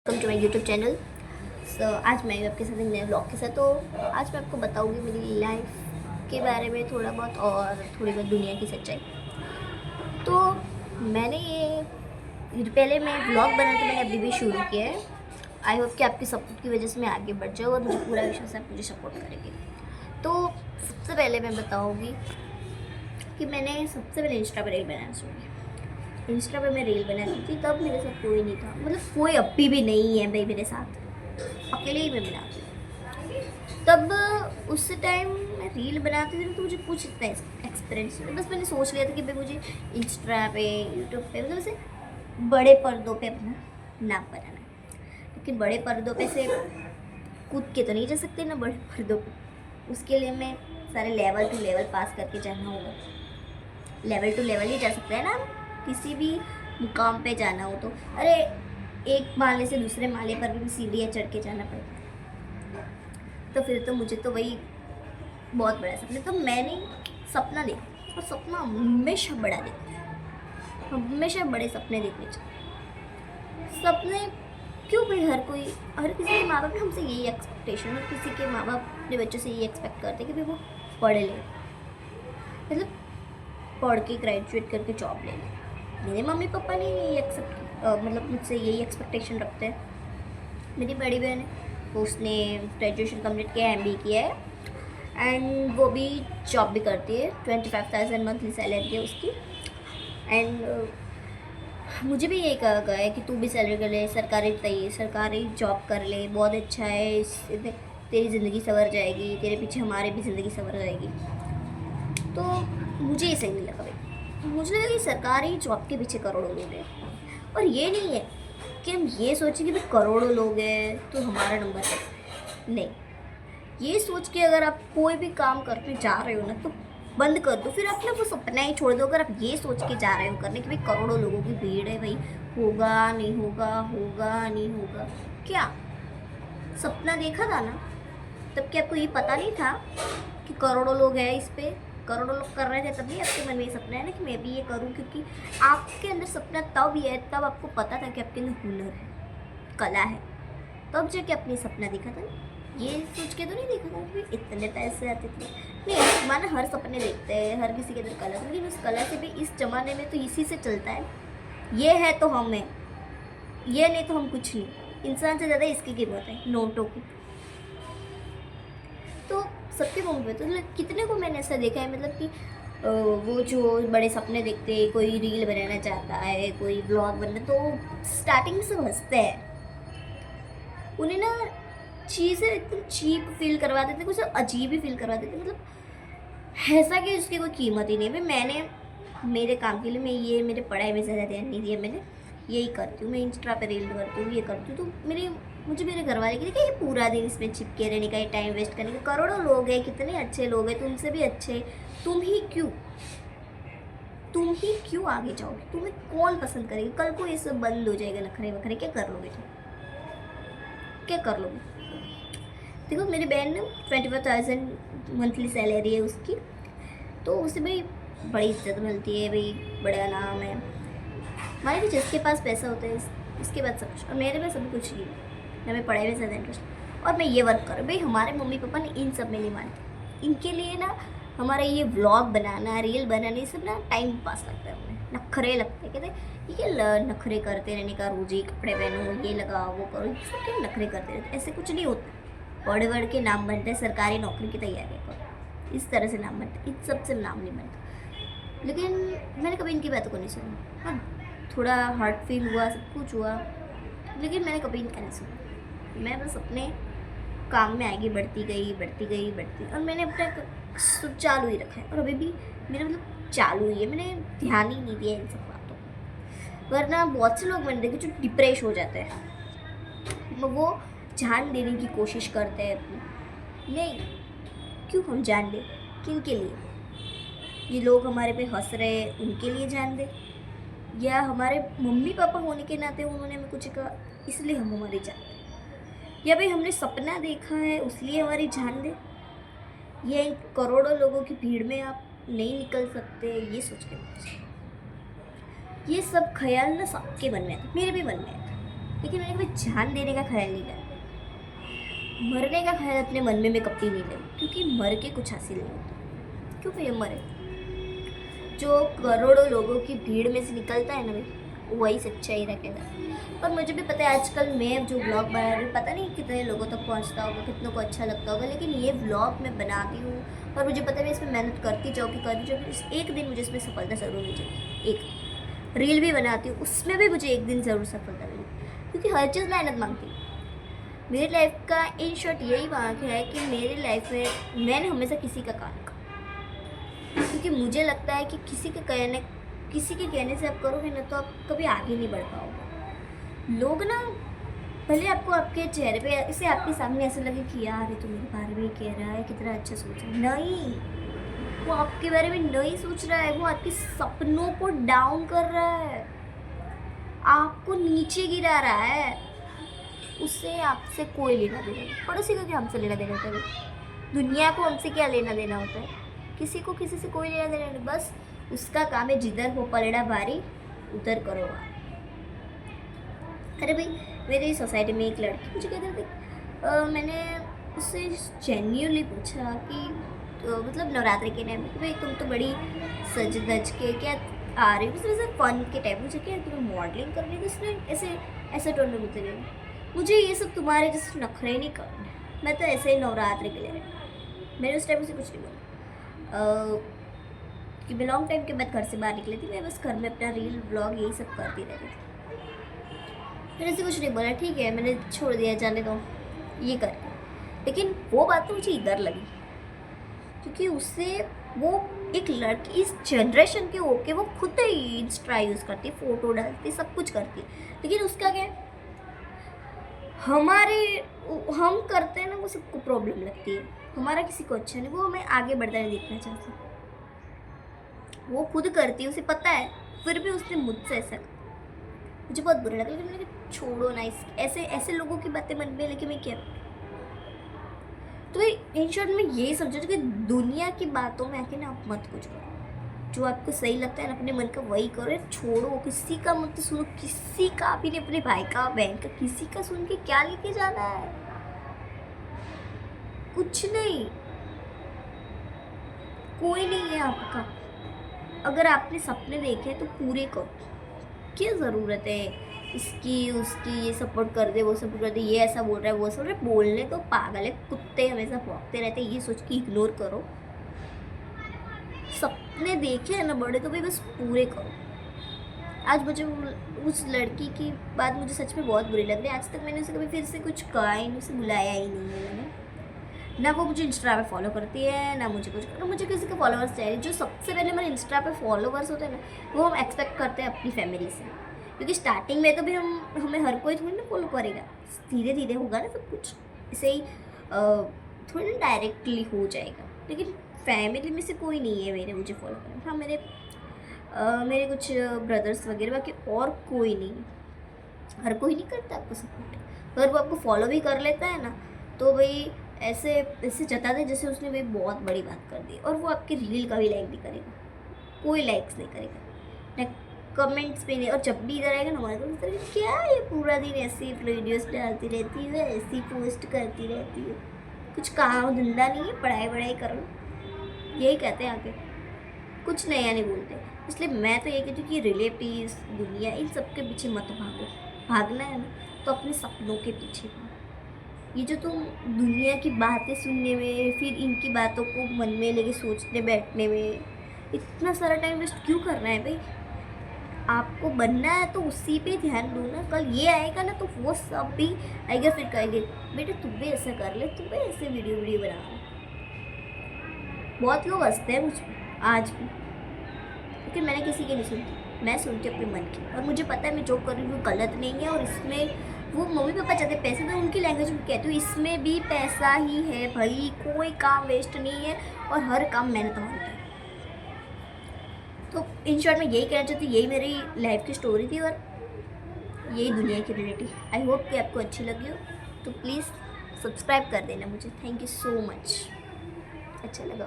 Welcome to my YouTube channel. आज मैं आपके साथ एक नए ब्लॉग के साथ। तो आज मैं आपको बताऊंगी मेरी लाइफ के बारे में थोड़ा बहुत और थोड़ी बहुत दुनिया की सच्चाई। तो मैंने ये पहले मैं ब्लॉग बनाना तो मैंने अभी भी शुरू किया है। आई होप कि आपकी सपोर्ट की वजह से मैं आगे बढ़ जाऊँ और मुझे पूरा विश्वास है आप मुझे सपोर्ट करेंगे। तो सबसे पहले मैं बताऊँगी कि मैंने सबसे पहले इंस्टा पर रील बनाना शुरू किया। इंस्टा पे मैं रील बनाती थी, तब मेरे साथ कोई नहीं था, मतलब कोई अभी भी नहीं है भाई मेरे साथ, अकेले ही मैं बनाती हूँ। तब उस टाइम मैं रील बनाती थी तो मुझे कुछ इतना एक्सपीरियंस नहीं, बस मैंने सोच लिया था कि भाई मुझे इंस्टा पे यूट्यूब पे मतलब ऐसे बड़े पर्दों पे अपना नाम बनाना है। लेकिन बड़े पर्दों पे से कूद के तो नहीं जा सकते ना बड़े पर्दों पे, उसके लिए मैं सारे लेवल टू लेवल पास करके जाना होगा। लेवल टू लेवल ही जा सकते हैं ना किसी भी मुकाम पे जाना हो तो। अरे एक माले से दूसरे माले पर भी सीढ़ियाँ चढ़ के जाना पड़ता है, तो फिर तो मुझे तो वही बहुत बड़ा सपना। तो मैंने सपना देखा और सपना हमेशा बड़ा देखा, हमेशा बड़े सपने देखने चाहिए। सपने क्यों भाई, हर किसी के माँ बाप ने हमसे यही एक्सपेक्टेशन है, किसी के माँ बाप अपने बच्चों से यही एक्सपेक्ट करते हैं कि भाई वो पढ़े ले, मतलब पढ़ के ग्रेजुएट करके जॉब ले ले। मेरे मम्मी पापा ने यही मतलब मुझसे यही एक्सपेक्टेशन रखते हैं। मेरी बड़ी बहन है, वो उसने ग्रेजुएशन कंप्लीट किया है, MBA किया है एंड वो भी जॉब भी करती है। 25,000 मंथली सैलरी है उसकी। एंड मुझे भी यही कहा गया है कि तू भी सैलरी कर ले, सरकारी जॉब कर ले, बहुत अच्छा है, इससे तेरी ज़िंदगी संवर जाएगी, तेरे पीछे हमारे भी ज़िंदगी संवर जाएगी। तो मुझे ये सही नहीं लगा भाई। मुझे लगा कि सरकारी जॉब के पीछे करोड़ों लोग हैं, और ये नहीं है कि हम ये सोचें कि भाई करोड़ों लोग हैं तो हमारा नंबर है। नहीं, ये सोच के अगर आप कोई भी काम करने जा रहे हो ना तो बंद कर दो, फिर अपना वो सपना ही छोड़ दो। अगर आप ये सोच के जा रहे हो करने कि भाई करोड़ों लोगों की भीड़ है, भाई होगा नहीं होगा, होगा नहीं होगा, क्या सपना देखा था ना तब क्या आपको ये पता नहीं था कि करोड़ों लोग हैं इस पे, करोड़ों लोग कर रहे थे, तभी आपके मन में ये सपना है ना कि मैं भी ये करूं। क्योंकि आपके अंदर सपना तब ही है, तब आपको पता था कि आपके अंदर हुनर है, कला है, तब जाके अपनी सपना देखा था। ये सोच के तो नहीं देखा था कि इतने पैसे आते थे। नहीं, माना हर सपने देखते हैं, हर किसी के अंदर कला, लेकिन उस कला से भी इस जमाने में तो इसी से चलता है। ये है तो हम हैं, ये नहीं तो हम कुछ नहीं। इंसान से ज़्यादा इसकी कीमत है, नोटों की। तो सबके मुंह पे तो कितने को मैंने ऐसा देखा है, मतलब कि वो जो बड़े सपने देखते हैं, कोई रील बनाना चाहता है, कोई ब्लॉग बनना, तो स्टार्टिंग में सब हंसते हैं, उन्हें ना चीज़ें एकदम चीप फील करवा देते, कुछ अजीब ही फील करवा देते, मतलब ऐसा कि उसकी कोई कीमत ही नहीं। भाई मैंने मेरे काम के लिए मैं ये मेरे पढ़ाई में ज़्यादा ध्यान नहीं दिया, मैंने यही करती हूँ, मैं इंस्टा पे रील करती हूँ, ये करती हूँ। तो मुझे मेरे घर वाले कहते कि ये पूरा दिन इसमें चिपके रहने का, टाइम वेस्ट करने का, करोड़ों लोग हैं, कितने अच्छे लोग हैं, तुमसे भी अच्छे, तुम ही क्यों आगे जाओगे, तुम्हें कौन पसंद करेगा? कल को ये सब बंद हो जाएगा, नखरे वखरे, क्या कर लोगे तुम, क्या कर लोगे? देखो मेरी बहन ने 25,000 मंथली सैलरी है उसकी, तो उसे भाई बड़ी इज्जत मिलती है, भाई बड़ा नाम है। हमारे भी जिसके पास पैसा होता है इसके पास सब कुछ, और मेरे पास अभी कुछ नहीं है, ना मैं पढ़ाई में ज़्यादा इंटरेस्ट, और मैं ये वर्क करूँ। भाई हमारे मम्मी पापा ने इन सब में नहीं मानते, इनके लिए ना हमारा ये व्लॉग बनाना, रील बनाना, ये सब ना टाइम पास लगता है, उन्हें नखरे लगते हैं। कहते ये नखरे करते रहने का, रोज ही कपड़े पहनो, ये लगाओ, वो करो, ये सब क्या नखरे करते रहते, ऐसे कुछ नहीं होता। पढ़ के नाम बनते हैं, सरकारी नौकरी की तैयारी करो, इस तरह से नाम बनते, इन सब से नाम नहीं बनता। लेकिन मैंने कभी इनकी बातों को नहीं सुना। हाँ, थोड़ा हार्ट फील हुआ, सब कुछ हुआ, लेकिन मैंने कभी इनका नहीं सुना। मैं बस अपने काम में आगे बढ़ती गई, और मैंने अपना सब चालू ही रखा है, और अभी भी मेरा मतलब चालू ही है। मैंने ध्यान ही नहीं दिया इन सब बातों को, वरना बहुत से लोग मैंने देखे जो डिप्रेस हो जाते हैं, वो जान देने की कोशिश करते हैं अपनी। नहीं, क्यों हम जान दें, किन के लिए? ये लोग हमारे पे हंस रहे हैं उनके लिए जान दें, या हमारे मम्मी पापा होने के नाते उन्होंने हमें कुछ कहा इसलिए हम हमारी जान दें, या भाई हमने सपना देखा है उसलिए हमारी जान दें, या इन करोड़ों लोगों की भीड़ में आप नहीं निकल सकते, ये सोच के। ये सब ख्याल ना सबके मन में आता, मेरे भी मन में आता, लेकिन मैंने कभी जान देने का ख्याल नहीं किया। मरने का ख्याल अपने मन में मैं कभी नहीं लाई, क्योंकि मर के कुछ हासिल नहीं होता। क्यों भैया मरे? जो करोड़ों लोगों की भीड़ में से निकलता है ना भाई, वही सच्चाई रखेगा। पर मुझे भी पता है आजकल मैं जो ब्लॉग बना रही हूँ, पता नहीं कितने लोगों तक पहुँचता होगा, कितनों को अच्छा लगता होगा, लेकिन ये ब्लॉग मैं बनाती हूँ और मुझे पता है मैं इसमें मेहनत करती जाऊँगी, एक दिन मुझे इसमें सफलता ज़रूर मिल जाएगी। एक रील भी बनाती हूँ, उसमें भी मुझे एक दिन ज़रूर सफलता मिलेगी, क्योंकि हर चीज़ मेहनत मांगती है। मेरी लाइफ का इन शॉर्ट यही वाक्य है कि मेरी लाइफ में मैंने हमेशा किसी का काम किया, क्योंकि मुझे लगता है कि किसी के कहने से आप करोगे ना तो आप कभी आगे नहीं बढ़ पाओगे। लोग ना भले आपको आपके चेहरे पे इसे आपके सामने ऐसा लगे कि यार ये तो मेरे बारे में ही कह रहा है, कितना अच्छा सोच रहा है, नहीं, वो आपके बारे में नहीं सोच रहा है, वो आपके सपनों को डाउन कर रहा है, आपको नीचे गिरा रहा है। उससे आपसे कोई लेना देना नहीं। पड़ोसी को क्या हमसे लेना देना होता है? दुनिया को हमसे क्या लेना देना होता है? किसी को किसी से कोई लेना देना नहीं। बस उसका काम है जिधर हो पलड़ा भारी उधर करो वार। अरे भाई, मेरी सोसाइटी में एक लड़की मुझे कहते थे, मैंने उससे जेन्युइनली पूछा कि मतलब नवरात्रि के टाइम में, भाई तुम तो बड़ी सज धज के क्या आ रही हो, वैसे फन के टाइम मुझे क्या तुम्हें मॉडलिंग करनी है? उसने ऐसे टोन में मुझसे गई, मुझे ये सब तुम्हारे जैसे नखरे नहीं करने, मैं तो ऐसे ही नवरात्रि के लिए। मैंने उस टाइम से कुछ नहीं बोला कि मैं लॉन्ग टाइम के बाद घर से बाहर निकली थी, मैं बस घर में अपना रील ब्लॉग यही सब करती रहती थी। मैंने ऐसे कुछ नहीं बोला, ठीक है मैंने छोड़ दिया, जाने दो ये करके। लेकिन वो बात तो मुझे इधर लगी, क्योंकि उससे वो एक लड़की इस जनरेशन के होके वो खुद ही इंस्टा यूज़ करती है, फ़ोटो डालती, सब कुछ करती है, लेकिन उसका क्या है, हम करते हैं ना वो सबको प्रॉब्लम लगती है, हमारा किसी को अच्छा नहीं, वो हमें आगे बढ़ता नहीं देखना चाहती। वो खुद करती है, उसे पता है, फिर भी उसने मुझसे ऐसा कहा, मुझे बहुत बुरा लगा। लेकिन मैंने कहा छोड़ो ना, ऐसे लोगों की बातें मन में लेके मैं क्या। तो इन शॉर्ट में यही समझो कि दुनिया की बातों में आके ना आप मत कुछ करो, जो आपको सही लगता है ना अपने मन का वही करो, छोड़ो किसी का मत सुनो, किसी का भी नहीं, अपने भाई का बहन का, किसी का सुन के क्या लेके जाना है? कुछ नहीं, कोई नहीं है आपका। अगर आपने सपने देखे तो पूरे करो, क्या ज़रूरत है इसकी उसकी, ये सपोर्ट कर दे वो सपोर्ट कर दे, ये ऐसा बोल रहा है वो ऐसा बोल रहा है, बोलने तो पागल है, कुत्ते हमेशा भौंकते रहते हैं, ये सोच के इग्नोर करो। सपने देखे हैं ना बड़े, तो भाई बस पूरे करो। आज मुझे उस लड़की की बात मुझे सच में बहुत बुरी लग रही है। आज तक मैंने उसे कभी फिर से कुछ कहा ही नहीं, उसे बुलाया ही नहीं है मैंने, ना वो मुझे इंस्टा पे फॉलो करती है, ना मुझे कुछ, मुझे किसी के फॉलोअर्स चाहिए। जो सबसे पहले मेरे इंस्टा पे फॉलोअर्स होते हैं ना, वो हम एक्सपेक्ट करते हैं अपनी फैमिली से, क्योंकि स्टार्टिंग में तो भी हमें हर कोई थोड़ी ना फॉलो करेगा, धीरे धीरे होगा ना सब कुछ, ऐसे ही थोड़ी ना डायरेक्टली हो जाएगा। लेकिन फैमिली में से कोई नहीं है मेरे मुझे फॉलो करना। हाँ, मेरे कुछ ब्रदर्स वगैरह, बाकी और कोई नहीं। हर कोई नहीं करता आपको सपोर्ट। अगर वो आपको फॉलो भी कर लेता है ना, तो भाई ऐसे जता दे जैसे उसने भाई बहुत बड़ी बात कर दी, और वो आपके रील का भी लाइक नहीं करेगा, कोई लाइक्स नहीं करेगा, ना कमेंट्स पे नहीं। और जब भी इधर आएगा ना हमारे तो क्या ये पूरा दिन ऐसी वीडियोस डालती रहती है, ऐसी पोस्ट करती रहती है, कुछ काम धंधा नहीं है, पढ़ाई कर लो, यही कहते हैं आगे, कुछ नया नहीं बोलते। इसलिए मैं तो ये कहती हूँ कि रिलेटिव्स, दुनिया, इन सब के पीछे मत भागो। भागना है ना तो अपने सपनों के पीछे भागो। ये जो तुम दुनिया की बातें सुनने में, फिर इनकी बातों को मन में लेके सोचने बैठने में इतना सारा टाइम वेस्ट क्यों करना है भाई? आपको बनना है तो उसी पे ध्यान दो ना। कल ये आएगा ना तो वो सब भी आएगा, फिर कहेंगे बेटे तुम भी ऐसा कर ले, तुम भी ऐसे वीडियो बना लो। बहुत लोग हंसते हैं मुझ पर आज भी, लेकिन मैंने किसी की नहीं सुनती, मैं सुनती अपने मन की। और मुझे पता है मैं जो कर रही हूँ गलत नहीं है, और इसमें वो मम्मी पापा चाहते पैसे, तो उनकी लैंग्वेज में कहती हूँ इसमें भी पैसा ही है भाई, कोई काम वेस्ट नहीं है, और हर काम मेहनत मांगता है। तो इन शॉर्ट में यही कहना चाहती हूँ, यही मेरी लाइफ की स्टोरी थी और यही दुनिया की रियलिटी। आई होप कि आपको अच्छी लगी हो, तो प्लीज़ सब्सक्राइब कर देना मुझे। थैंक यू सो मच, अच्छा लगा।